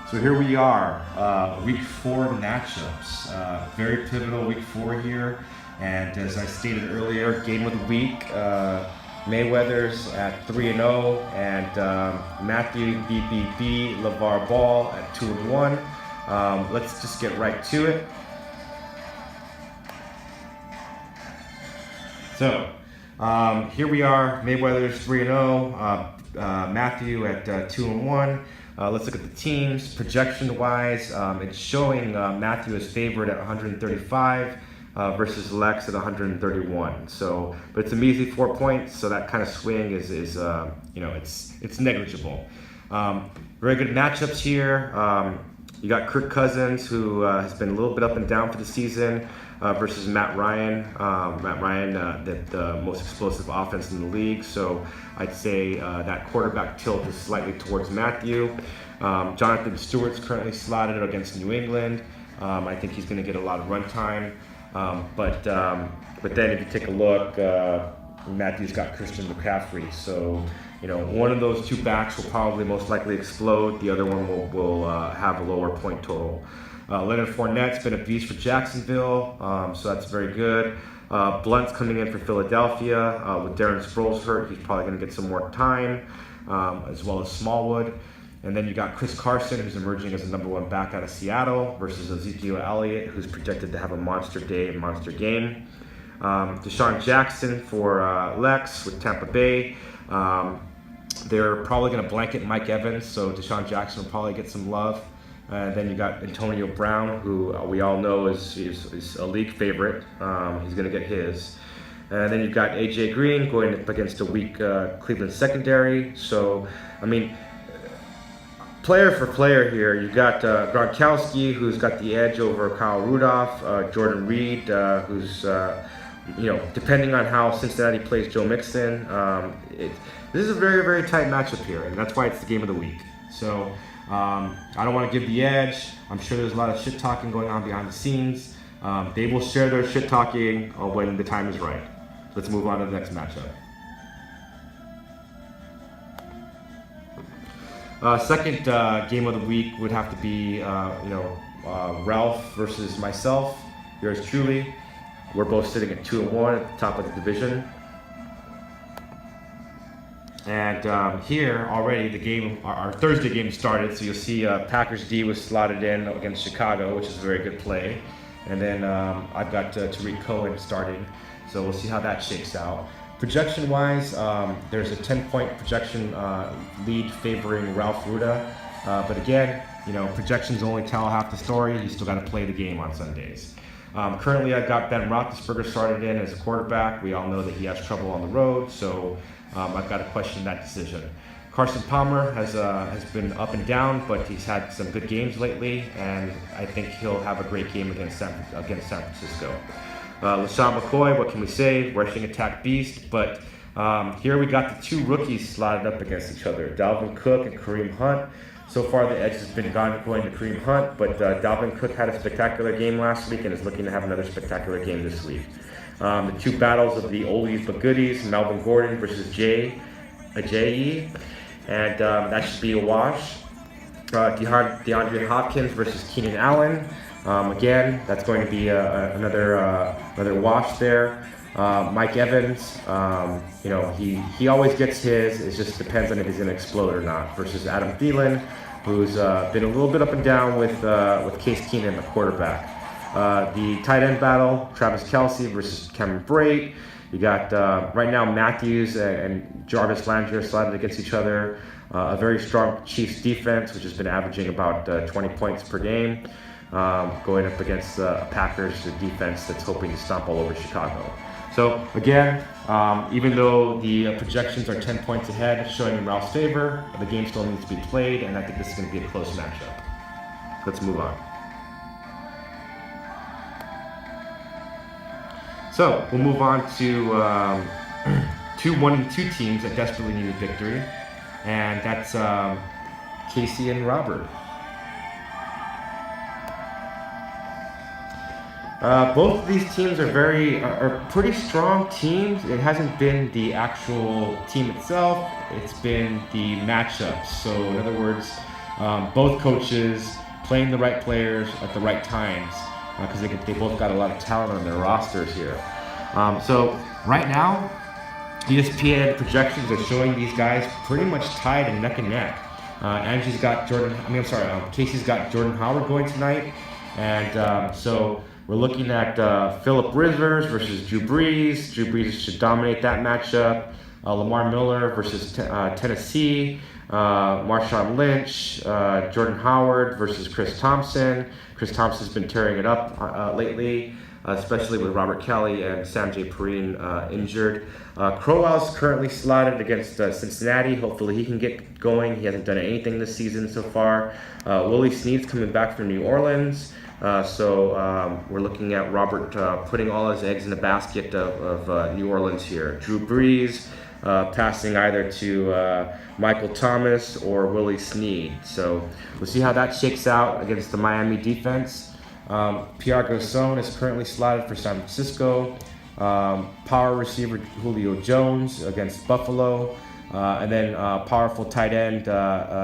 So here we are, week 4 matchups. Very pivotal week 4 here. And as I stated earlier, game of the week, Mayweather's at 3-0 and Matthew BBB LeVar Ball at 2-1. Let's just get right to it. So here we are, Mayweather's 3-0, Matthew at 2-1. Let's look at the teams. Projection-wise, it's showing Matthew is favored at 135 versus Lex at 131. So, but it's a measly 4 points, so that kind of swing is it's negligible. Very good matchups here. You got Kirk Cousins, who has been a little bit up and down for the season, versus Matt Ryan. Matt Ryan, the most explosive offense in the league. So I'd say that quarterback tilt is slightly towards Matthew. Jonathan Stewart's currently slotted against New England. I think he's going to get a lot of run time. But then if you take a look, Matthew's got Christian McCaffrey. So, one of those two backs will probably most likely explode. The other one will have a lower point total. Leonard Fournette's been a beast for Jacksonville, so that's very good. Blunt's coming in for Philadelphia. With Darren Sproles hurt, he's probably going to get some more time, as well as Smallwood. And then you got Chris Carson, who's emerging as the #1 back out of Seattle, versus Ezekiel Elliott, who's projected to have a monster day and monster game. Deshaun Jackson for Lex with Tampa Bay. They're probably going to blanket Mike Evans, so Deshaun Jackson will probably get some love. And then you got Antonio Brown, who we all know is a league favorite. He's going to get his. And then you've got AJ Green going up against a weak Cleveland secondary. So, I mean, player for player here, you got Gronkowski, who's got the edge over Kyle Rudolph. Jordan Reed, who's depending on how Cincinnati plays Joe Mixon, this is a very, very tight matchup here, and that's why it's the game of the week. So I don't want to give the edge. I'm sure there's a lot of shit talking going on behind the scenes. They will share their shit talking when the time is right. Let's move on to the next matchup. Second game of the week would have to be, Ralph versus myself, yours truly. We're both sitting at 2-1 at the top of the division. And here already the game, our Thursday game started, so you'll see Packers D was slotted in against Chicago, which is a very good play. And then I've got Tariq Cohen starting, so we'll see how that shakes out. Projection-wise, there's a 10-point projection lead favoring Ralph Ruda. But again, projections only tell half the story. You still got to play the game on Sundays. Currently, I've got Ben Roethlisberger started in as a quarterback. We all know that he has trouble on the road, so I've got to question that decision. Carson Palmer has been up and down, but he's had some good games lately, and I think he'll have a great game against San Francisco. LaShawn McCoy, what can we say? Rushing attack beast, but here we got the two rookies slotted up against each other, Dalvin Cook and Kareem Hunt. So far the edge has been going to Kareem Hunt, but Dalvin Cook had a spectacular game last week and is looking to have another spectacular game this week. The two battles of the oldies but goodies, Melvin Gordon versus Ajayi, and that should be a wash. DeAndre Hopkins versus Keenan Allen. Again, that's going to be another wash there. Mike Evans, he always gets his. It just depends on if he's going to explode or not. Versus Adam Thielen, who's been a little bit up and down with Case Keenum, the quarterback. The tight end battle: Travis Kelce versus Cameron Brate. You got right now Matthews and Jarvis Landry slotted against each other. A very strong Chiefs defense, which has been averaging about 20 points per game. Going up against a Packers defense that's hoping to stomp all over Chicago. So again, even though the projections are 10 points ahead, showing in Ralph's favor, the game still needs to be played, and I think this is going to be a close matchup. Let's move on. So we'll move on to two 1-2 teams that desperately need a victory, and that's Casey and Robert. Both of these teams are pretty strong teams. It hasn't been the actual team itself, it's been the matchups. So in other words, both coaches playing the right players at the right times, because they both got a lot of talent on their rosters here. So right now, ESPN projections are showing these guys pretty much tied and neck. Angie's got Casey's got Jordan Howard going tonight, and so we're looking at Philip Rivers versus Drew Brees. Drew Brees should dominate that matchup. Lamar Miller versus Tennessee. Marshawn Lynch, Jordan Howard versus Chris Thompson. Chris Thompson's been tearing it up lately, especially with Robert Kelly and Sanjay Perine injured. Crowell's currently slotted against Cincinnati. Hopefully he can get going. He hasn't done anything this season so far. Willie Snead's coming back from New Orleans. So we're looking at Robert putting all his eggs in the basket of New Orleans here. Drew Brees passing either to Michael Thomas or Willie Snead. So we'll see how that shakes out against the Miami defense. Pierre Garçon is currently slotted for San Francisco. Power receiver Julio Jones against Buffalo. And then powerful tight end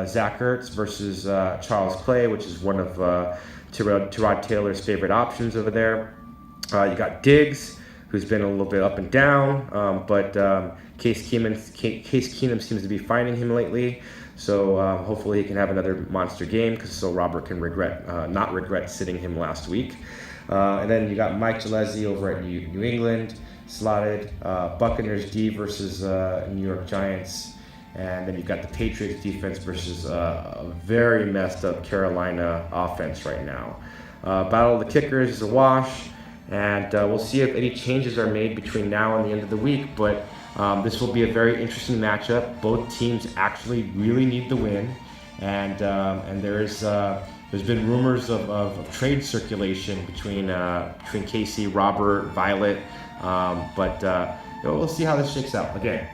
Zach Ertz versus Charles Clay, which is one of Tyrod Taylor's favorite options over there. You got Diggs, who's been a little bit up and down, but Case Keenum seems to be finding him lately. So hopefully he can have another monster game, so Robert can not regret sitting him last week. And then you got Mike Gillespie over at New England, slotted. Buccaneers D versus New York Giants. And then you've got the Patriots defense versus a very messed up Carolina offense right now. Battle of the Kickers is a wash, and we'll see if any changes are made between now and the end of the week. But this will be a very interesting matchup. Both teams actually really need the win, and there's been rumors of trade circulation between Casey, Robert, Violet, but we'll see how this shakes out. Again,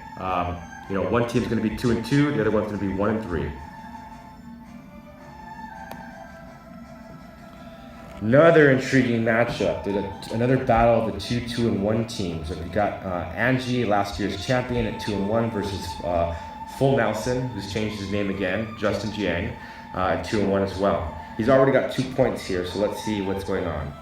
one team's going to be 2-2, the other one's going to be 1-3. Another intriguing matchup. There's another battle of the 2-2-1 teams. We've got Angie, last year's champion, at 2-1 versus Full Nelson, who's changed his name again, Justin Jiang, at 2-1 as well. He's already got 2 points here, so let's see what's going on.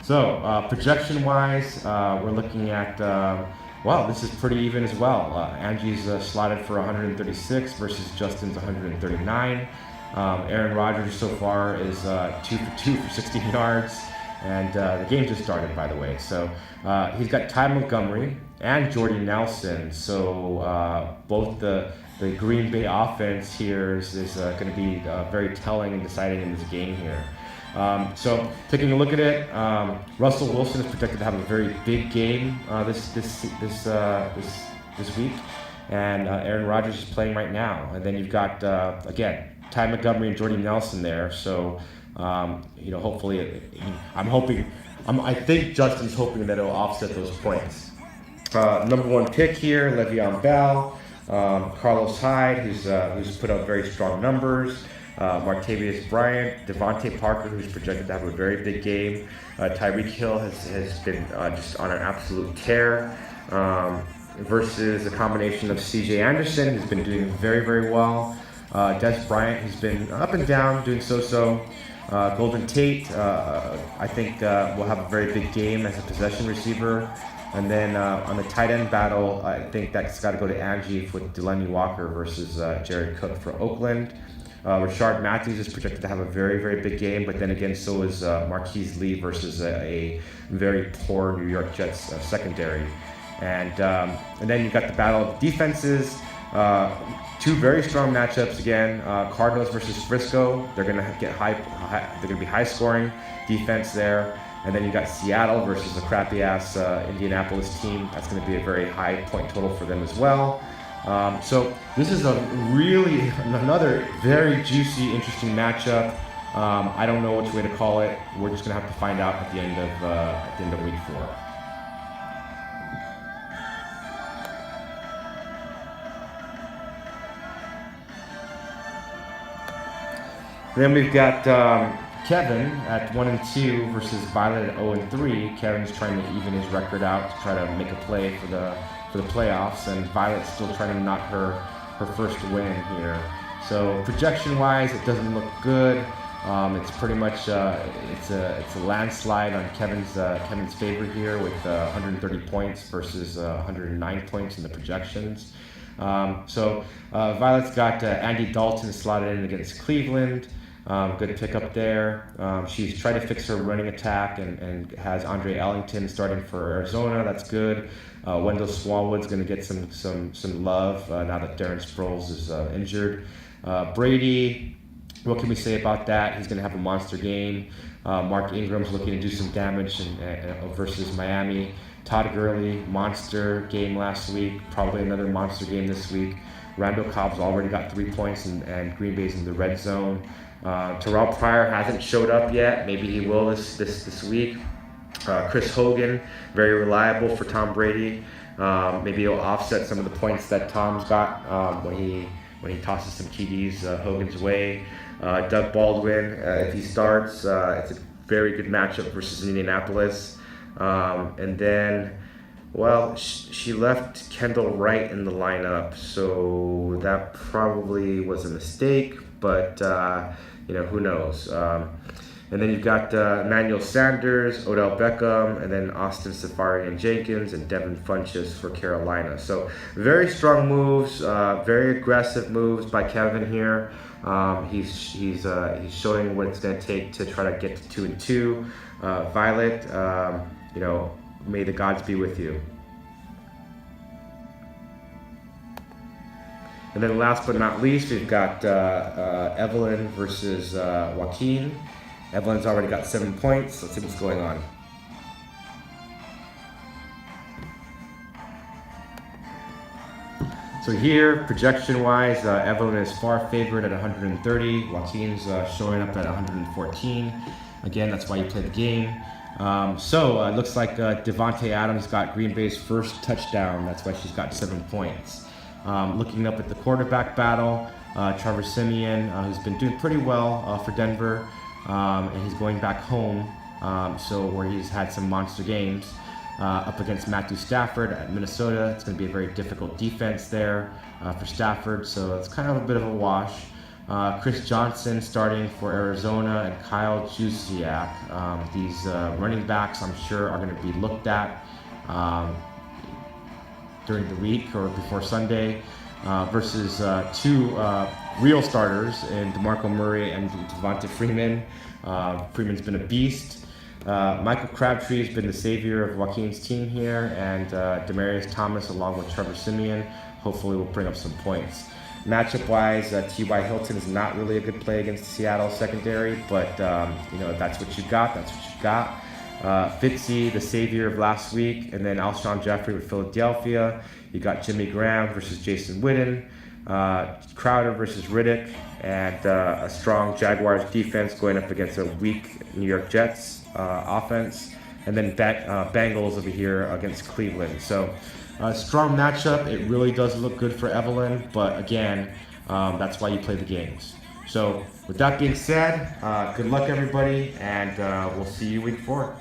So projection-wise, we're looking at this is pretty even as well. Angie's slotted for 136 versus Justin's 139. Aaron Rodgers so far is 2 for 2 for 16 yards, and the game just started, by the way. So he's got Ty Montgomery and Jordy Nelson. So both the Green Bay offense here is going to be very telling and deciding in this game here. So taking a look at it, Russell Wilson is projected to have a very big game this week, and Aaron Rodgers is playing right now. And then you've got again Ty Montgomery and Jordy Nelson there. So hopefully, I think Justin's hoping that it'll offset those points. Number 1 pick here, Le'Veon Bell, Carlos Hyde, who's put up very strong numbers. Martavius Bryant, Devontae Parker, who's projected to have a very big game. Tyreek Hill has been just on an absolute tear, versus a combination of C.J. Anderson, who's been doing very, very well. Des Bryant, who's been up and down, doing so-so. Golden Tate, I think will have a very big game as a possession receiver. And then on the tight end battle, I think that's got to go to Angie with Delaney Walker versus Jared Cook for Oakland. Rashard Matthews is projected to have a very, very big game, but then again, so is Marquise Lee versus a very poor New York Jets secondary. And then you've got the battle of defenses. 2 very strong matchups again. Cardinals versus Frisco. They're going to get they're going to be high scoring defense there. And then you got Seattle versus a crappy ass Indianapolis team. That's going to be a very high point total for them as well. So this is another very juicy, interesting matchup. I don't know which way to call it. We're just going to have to find out at the end of week 4. Then we've got Kevin at 1-2 versus Violet at 0-3. Kevin's trying to even his record out to try to make a play for the playoffs, and Violet's still trying to knock her first win here. So projection-wise, it doesn't look good. It's pretty much it's a landslide on Kevin's favor here with 130 points versus 109 points in the projections. So Violet's got Andy Dalton slotted in against Cleveland. Good pickup there. She's tried to fix her running attack and has Andre Ellington starting for Arizona. That's good. Wendell Smallwood's going to get some love now that Darren Sproles is injured. Brady, what can we say about that? He's going to have a monster game. Mark Ingram's looking to do some damage versus Miami. Todd Gurley, monster game last week. Probably another monster game this week. Randall Cobb's already got 3 points, and Green Bay's in the red zone. Terrell Pryor hasn't showed up yet. Maybe he will this week. Chris Hogan, very reliable for Tom Brady. Maybe he'll offset some of the points that Tom's got when he tosses some TDs Hogan's way. Doug Baldwin, if he starts, it's a very good matchup versus Indianapolis. And then, well, she left Kendall Wright in the lineup, so that probably was a mistake, but who knows. And then you've got Emmanuel Sanders, Odell Beckham, and then Austin Seferian-Jenkins and Devin Funchess for Carolina. So very strong moves, very aggressive moves by Kevin here. He's showing what it's going to take to try to get to 2-2. Violet, may the gods be with you. And then last but not least, we've got Evelyn versus Joaquin. Evelyn's already got 7 points. Let's see what's going on. So here, projection-wise, Evelyn is far favored at 130. Joaquin's showing up at 114. Again, that's why you play the game. So it looks like Devontae Adams got Green Bay's first touchdown. That's why she's got 7 points. Looking up at the quarterback battle, Trevor Siemian, who's been doing pretty well for Denver, and he's going back home, where he's had some monster games, up against Matthew Stafford at Minnesota. It's going to be a very difficult defense there for Stafford, so it's kind of a bit of a wash. Chris Johnson starting for Arizona and Kyle Juszczyk. These running backs, I'm sure, are going to be looked at during the week or before Sunday versus 2 real starters in DeMarco Murray and Devonta Freeman. Freeman's been a beast. Michael Crabtree has been the savior of Joaquin's team here, and Demaryius Thomas along with Trevor Siemian hopefully will bring up some points. Matchup-wise, T.Y. Hilton is not really a good play against the Seattle secondary, but if that's what you got, that's what you got. Fitzy, the savior of last week, and then Alshon Jeffrey with Philadelphia. You got Jimmy Graham versus Jason Witten, Crowder versus Riddick, and a strong Jaguars defense going up against a weak New York Jets offense, and then Bengals over here against Cleveland. So strong matchup. It really does look good for Evelyn, but again, that's why you play the games. So with that being said, good luck everybody, and we'll see you week 4.